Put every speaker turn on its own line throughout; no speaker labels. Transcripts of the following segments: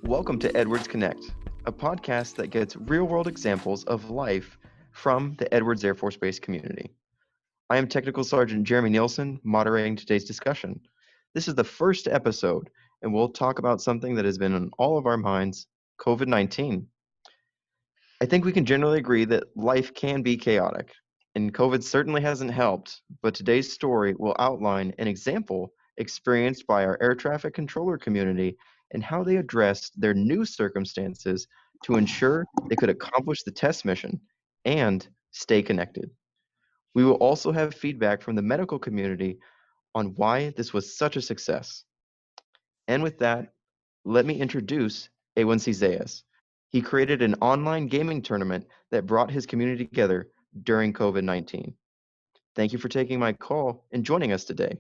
Welcome to Edwards Connect, a podcast that gets real-world examples of life from the Edwards Air Force Base community. I am Technical Sergeant Jeremy Nielsen, moderating today's discussion. This is the first episode, and we'll talk about something that has been on all of our minds, COVID-19. I think we can generally agree that life can be chaotic, and COVID certainly hasn't helped, but today's story will outline an example experienced by our air traffic controller community and how they addressed their new circumstances to ensure they could accomplish the test mission and stay connected. We will also have feedback from the medical community on why this was such a success. And with that, let me introduce A1C Zayas. He created an online gaming tournament that brought his community together during COVID-19. Thank you for taking my call and joining us today.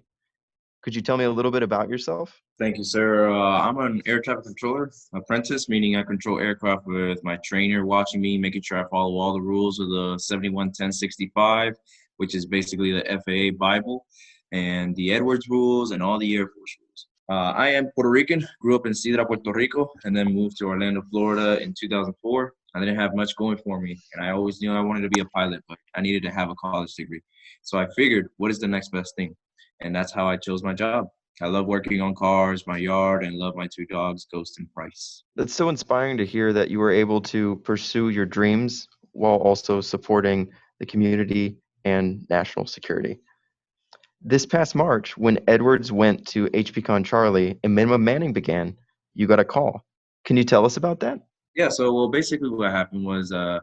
Could you tell me a little bit about yourself?
Thank you, sir. I'm an air traffic controller apprentice, meaning I control aircraft with my trainer watching me, making sure I follow all the rules of the 711065, which is basically the FAA Bible, and the Edwards rules and all the Air Force rules. I am Puerto Rican, grew up in Sidra, Puerto Rico, and then moved to Orlando, Florida in 2004. I didn't have much going for me, and I always knew I wanted to be a pilot, but I needed to have a college degree. So I figured, what is the next best thing? And that's how I chose my job. I love working on cars, my yard, and love my two dogs, Ghost and Price.
That's so inspiring to hear that you were able to pursue your dreams while also supporting the community and national security. This past March, when Edwards went to HPCon Charlie and minimum manning began, you got a call. Can you tell us about that?
Yeah, so basically what happened was I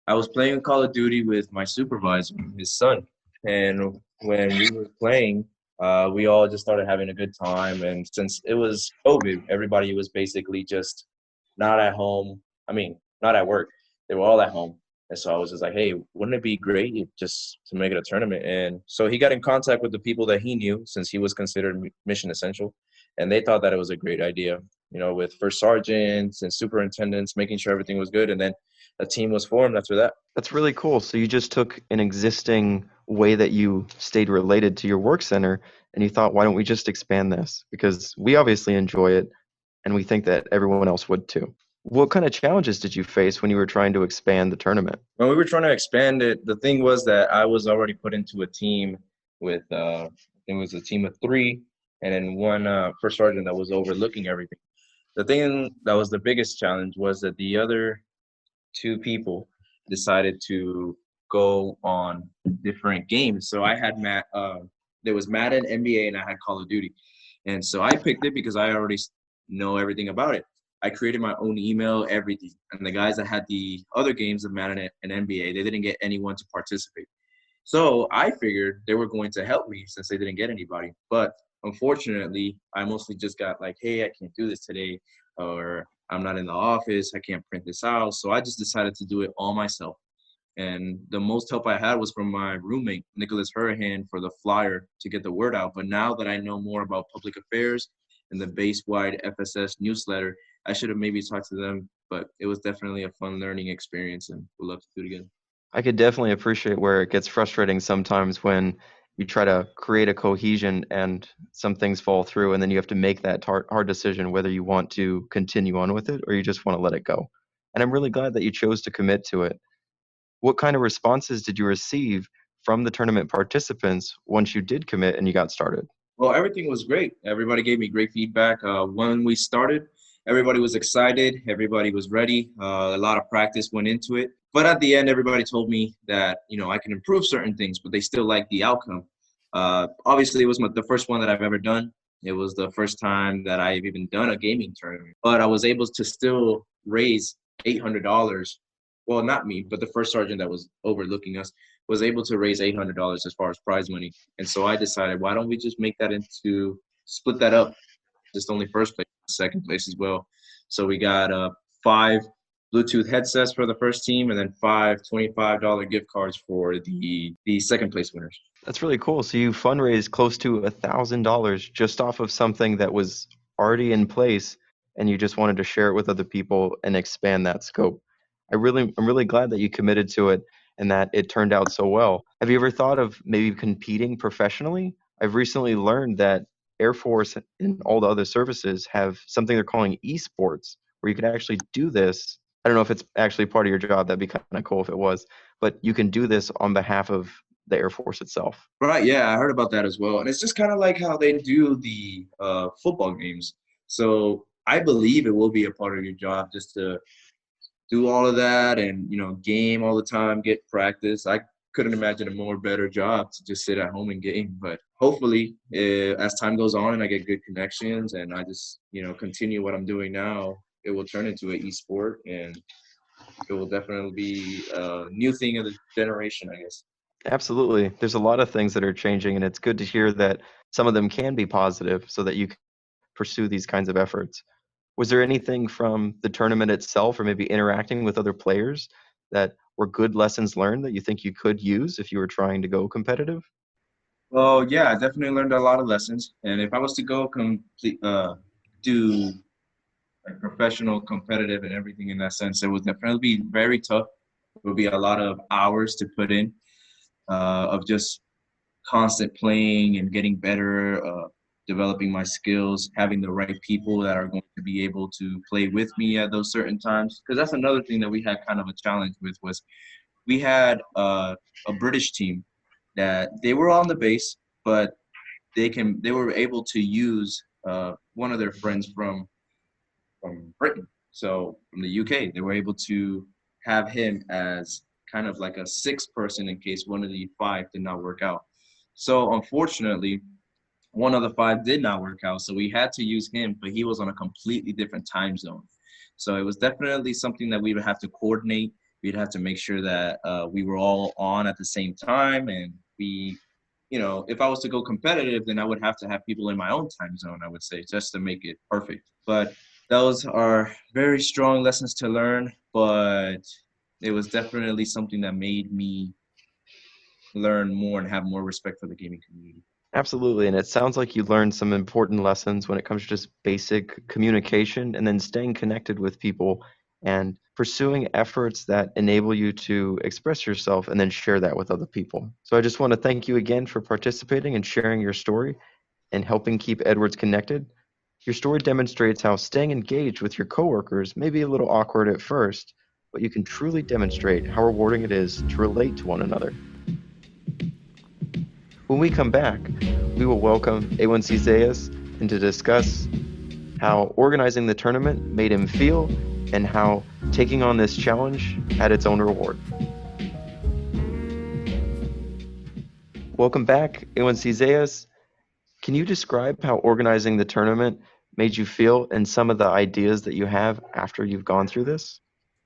was playing Call of Duty with my supervisor, his son. And when we were playing, we all just started having a good time. And since it was COVID, everybody was basically just not at home. Not at work. They were all at home. And so I was just like, hey, wouldn't it be great just to make it a tournament? And so he got in contact with the people that he knew, since he was considered mission essential. And they thought that it was a great idea, with first sergeants and superintendents, making sure everything was good. And then a team was formed after that.
That's really cool. So you just took an existing way that you stayed related to your work center and you thought, why don't we just expand this? Because we obviously enjoy it and we think that everyone else would too. What kind of challenges did you face when you were trying to expand the tournament?
When we were trying to expand it, the thing was that I was already put into a team with, it was a team of three, and then one first sergeant that was overlooking everything. The thing that was the biggest challenge was that the other two people decided to go on different games. So I had there was Madden, NBA, and I had Call of Duty. And so I picked it because I already know everything about it. I created my own email, everything. And the guys that had the other games of Madden and NBA, they didn't get anyone to participate. So I figured they were going to help me since they didn't get anybody. But unfortunately, I mostly just got like, hey, I can't do this today, or I'm not in the office, I can't print this out. So I just decided to do it all myself. And the most help I had was from my roommate, Nicholas Hurahan, for the flyer to get the word out. But now that I know more about public affairs and the base-wide FSS newsletter, I should have maybe talked to them. But it was definitely a fun learning experience, and we'd love to do it again.
I could definitely appreciate where it gets frustrating sometimes when you try to create a cohesion and some things fall through, and then you have to make that hard decision whether you want to continue on with it or you just want to let it go. And I'm really glad that you chose to commit to it. What kind of responses did you receive from the tournament participants once you did commit and you got started?
Well, everything was great. Everybody gave me great feedback. When we started, everybody was excited. Everybody was ready. A lot of practice went into it. But at the end, everybody told me that, I can improve certain things, but they still like the outcome. Obviously, it was the first one that I've ever done. It was the first time that I've even done a gaming tournament. But I was able to still raise $800. Well, not me, but the first sergeant that was overlooking us was able to raise $800 as far as prize money. And so I decided, why don't we just split that up, just only first place, second place as well. So we got 5 Bluetooth headsets for the first team and then 5 $25 gift cards for the second place winners.
That's really cool. So you fundraised close to $1,000 just off of something that was already in place and you just wanted to share it with other people and expand that scope. I'm really glad that you committed to it and that it turned out so well. Have you ever thought of maybe competing professionally? I've recently learned that Air Force and all the other services have something they're calling esports, where you could actually do this. I don't know if it's actually part of your job. That'd be kind of cool if it was, but you can do this on behalf of the Air Force itself.
Right, yeah, I heard about that as well. And it's just kind of like how they do the football games. So I believe it will be a part of your job just to do all of that and, game all the time, get practice. I couldn't imagine a more better job to just sit at home and game. But hopefully, as time goes on and I get good connections and I just, continue what I'm doing now, it will turn into an e-sport and it will definitely be a new thing of the generation, I guess.
Absolutely. There's a lot of things that are changing, and it's good to hear that some of them can be positive so that you can pursue these kinds of efforts. Was there anything from the tournament itself or maybe interacting with other players that were good lessons learned that you think you could use if you were trying to go competitive?
Well, yeah, I definitely learned a lot of lessons. And if I was to go do like professional, competitive, and everything in that sense, it would definitely be very tough. It would be a lot of hours to put in of just constant playing and getting better, developing my skills, having the right people that are going to be able to play with me at those certain times. Because that's another thing that we had kind of a challenge with was we had a British team that they were on the base, but they were able to use one of their friends from Britain, so from the UK. They were able to have him as kind of like a sixth person in case one of the five did not work out. So unfortunately, one of the five did not work out. So we had to use him, but he was on a completely different time zone. So it was definitely something that we would have to coordinate. We'd have to make sure that we were all on at the same time. And if I was to go competitive, then I would have to have people in my own time zone, I would say, just to make it perfect. But those are very strong lessons to learn, but it was definitely something that made me learn more and have more respect for the gaming community.
Absolutely. And it sounds like you learned some important lessons when it comes to just basic communication and then staying connected with people and pursuing efforts that enable you to express yourself and then share that with other people. So I just want to thank you again for participating and sharing your story and helping keep Edwards connected. Your story demonstrates how staying engaged with your coworkers may be a little awkward at first, but you can truly demonstrate how rewarding it is to relate to one another. When we come back, we will welcome A1C Zayas and to discuss how organizing the tournament made him feel and how taking on this challenge had its own reward. Welcome back, A1C Zayas. Can you describe how organizing the tournament made you feel and some of the ideas that you have after you've gone through this?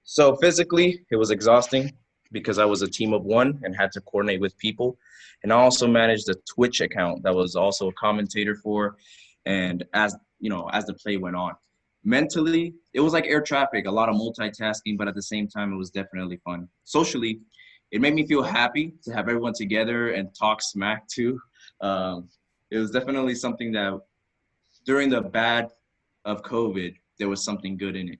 So physically, it was exhausting because I was a team of one and had to coordinate with people. And I also managed a Twitch account that was also a commentator for. And as the play went on, mentally, it was like air traffic, a lot of multitasking, but at the same time, it was definitely fun. Socially, it made me feel happy to have everyone together and talk smack too. It was definitely something that during the bad of COVID, there was something good in it.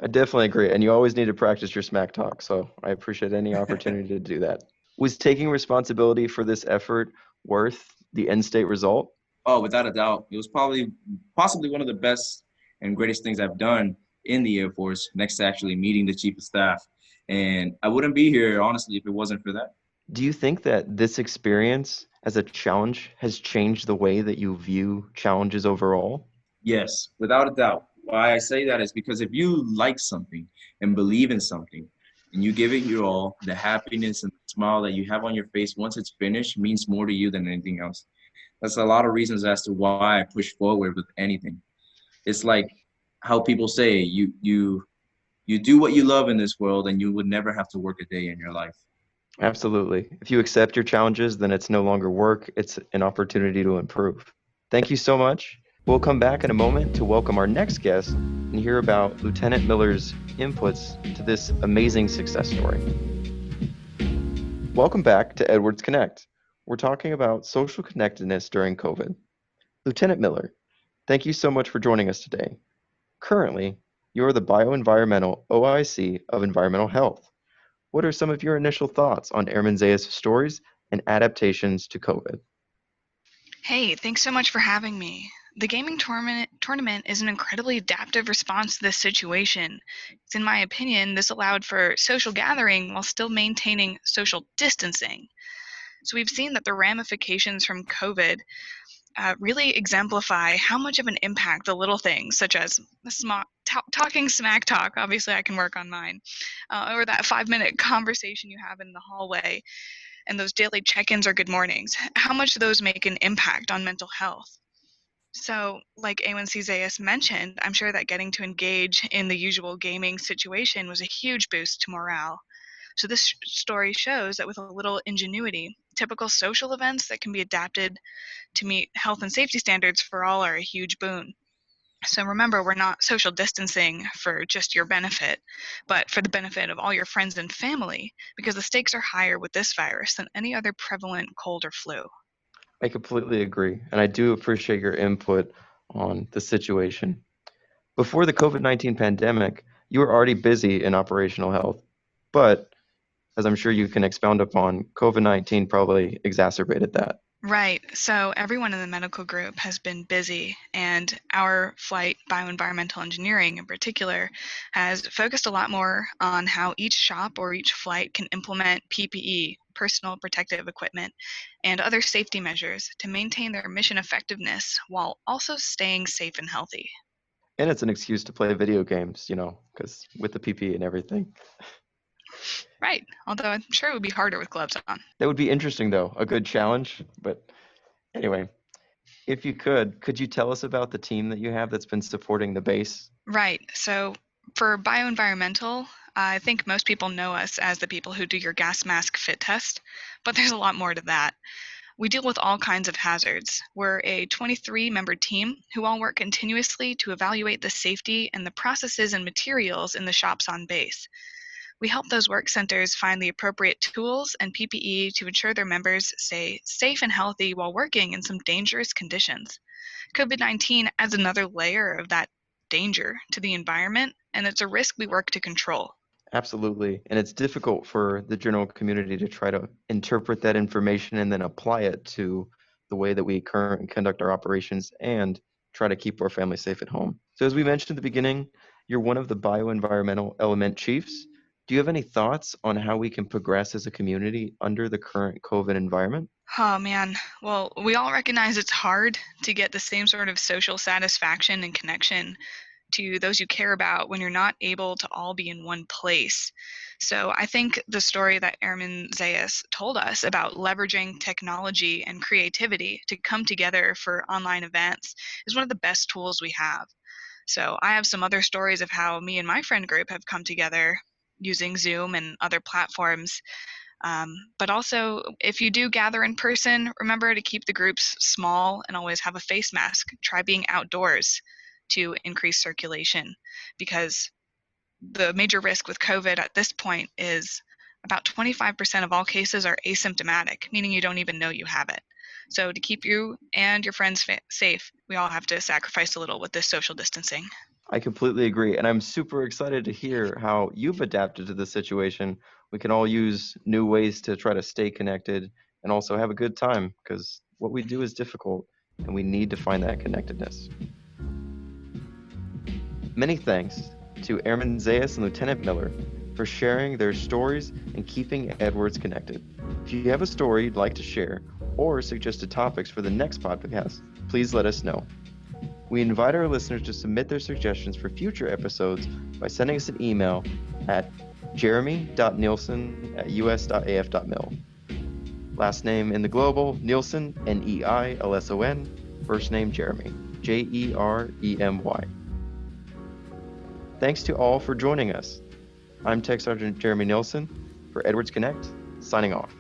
I definitely agree. And you always need to practice your smack talk. So I appreciate any opportunity to do that. Was taking responsibility for this effort worth the end state result?
Oh, without a doubt. It was possibly one of the best and greatest things I've done in the Air Force, next to actually meeting the Chief of Staff. And I wouldn't be here, honestly, if it wasn't for that.
Do you think that this experience as a challenge has changed the way that you view challenges overall?
Yes, without a doubt. Why I say that is because if you like something and believe in something and you give it your all, the happiness and smile that you have on your face once it's finished means more to you than anything else. That's a lot of reasons as to why I push forward with anything. It's like how people say you do what you love in this world and you would never have to work a day in your life.
Absolutely. If you accept your challenges, then it's no longer work, it's an opportunity to improve. Thank you so much. We'll come back in a moment to welcome our next guest and hear about Lieutenant Miller's inputs to this amazing success story. Welcome back to Edwards Connect. We're talking about social connectedness during COVID. Lieutenant Miller, thank you so much for joining us today. Currently, you are the bioenvironmental OIC of environmental health. What are some of your initial thoughts on Airman Zayas' stories and adaptations to COVID?
Hey, thanks so much for having me. The gaming tournament is an incredibly adaptive response to this situation. In my opinion, this allowed for social gathering while still maintaining social distancing. So we've seen that the ramifications from COVID really exemplify how much of an impact the little things, such as talking smack talk, obviously I can work on mine, or that 5-minute conversation you have in the hallway, and those daily check-ins or good mornings, how much those make an impact on mental health. So, like A1C Zayas mentioned, I'm sure that getting to engage in the usual gaming situation was a huge boost to morale. So this story shows that with a little ingenuity, typical social events that can be adapted to meet health and safety standards for all are a huge boon. So remember, we're not social distancing for just your benefit, but for the benefit of all your friends and family, because the stakes are higher with this virus than any other prevalent cold or flu.
I completely agree, and I do appreciate your input on the situation. Before the COVID-19 pandemic, you were already busy in operational health, but as I'm sure you can expound upon, COVID-19 probably exacerbated that.
Right. So everyone in the medical group has been busy, and our flight, bioenvironmental engineering in particular, has focused a lot more on how each shop or each flight can implement PPE, personal protective equipment, and other safety measures to maintain their mission effectiveness while also staying safe and healthy.
And it's an excuse to play video games, because with the PPE and everything.
Right. Although I'm sure it would be harder with gloves on.
That would be interesting, though, a good challenge. But anyway, if you could you tell us about the team that you have that's been supporting the base?
Right. So for bioenvironmental, I think most people know us as the people who do your gas mask fit test, but there's a lot more to that. We deal with all kinds of hazards. We're a 23-member team who all work continuously to evaluate the safety and the processes and materials in the shops on base. We help those work centers find the appropriate tools and PPE to ensure their members stay safe and healthy while working in some dangerous conditions. COVID-19 adds another layer of that danger to the environment, and it's a risk we work to control.
Absolutely. And it's difficult for the general community to try to interpret that information and then apply it to the way that we currently conduct our operations and try to keep our family safe at home. So as we mentioned at the beginning, you're one of the bioenvironmental element chiefs. Do you have any thoughts on how we can progress as a community under the current COVID environment?
Oh man, well, we all recognize it's hard to get the same sort of social satisfaction and connection to those you care about when you're not able to all be in one place. So I think the story that Airman Zayas told us about leveraging technology and creativity to come together for online events is one of the best tools we have. So I have some other stories of how me and my friend group have come together using Zoom and other platforms. But also, if you do gather in person, remember to keep the groups small and always have a face mask. Try being outdoors to increase circulation, because the major risk with COVID at this point is about 25% of all cases are asymptomatic, meaning you don't even know you have it. So to keep you and your friends safe, we all have to sacrifice a little with this social distancing.
I completely agree. And I'm super excited to hear how you've adapted to the situation. We can all use new ways to try to stay connected and also have a good time because what we do is difficult and we need to find that connectedness. Many thanks to Airman Zayas and Lieutenant Miller for sharing their stories and keeping Edwards connected. If you have a story you'd like to share or suggested topics for the next podcast, please let us know. We invite our listeners to submit their suggestions for future episodes by sending us an email at jeremy.nielsen@us.af.mil. Last name in the global, Nielsen, Neilson. First name, Jeremy, Jeremy. Thanks to all for joining us. I'm Tech Sergeant Jeremy Nielsen for Edwards Connect, signing off.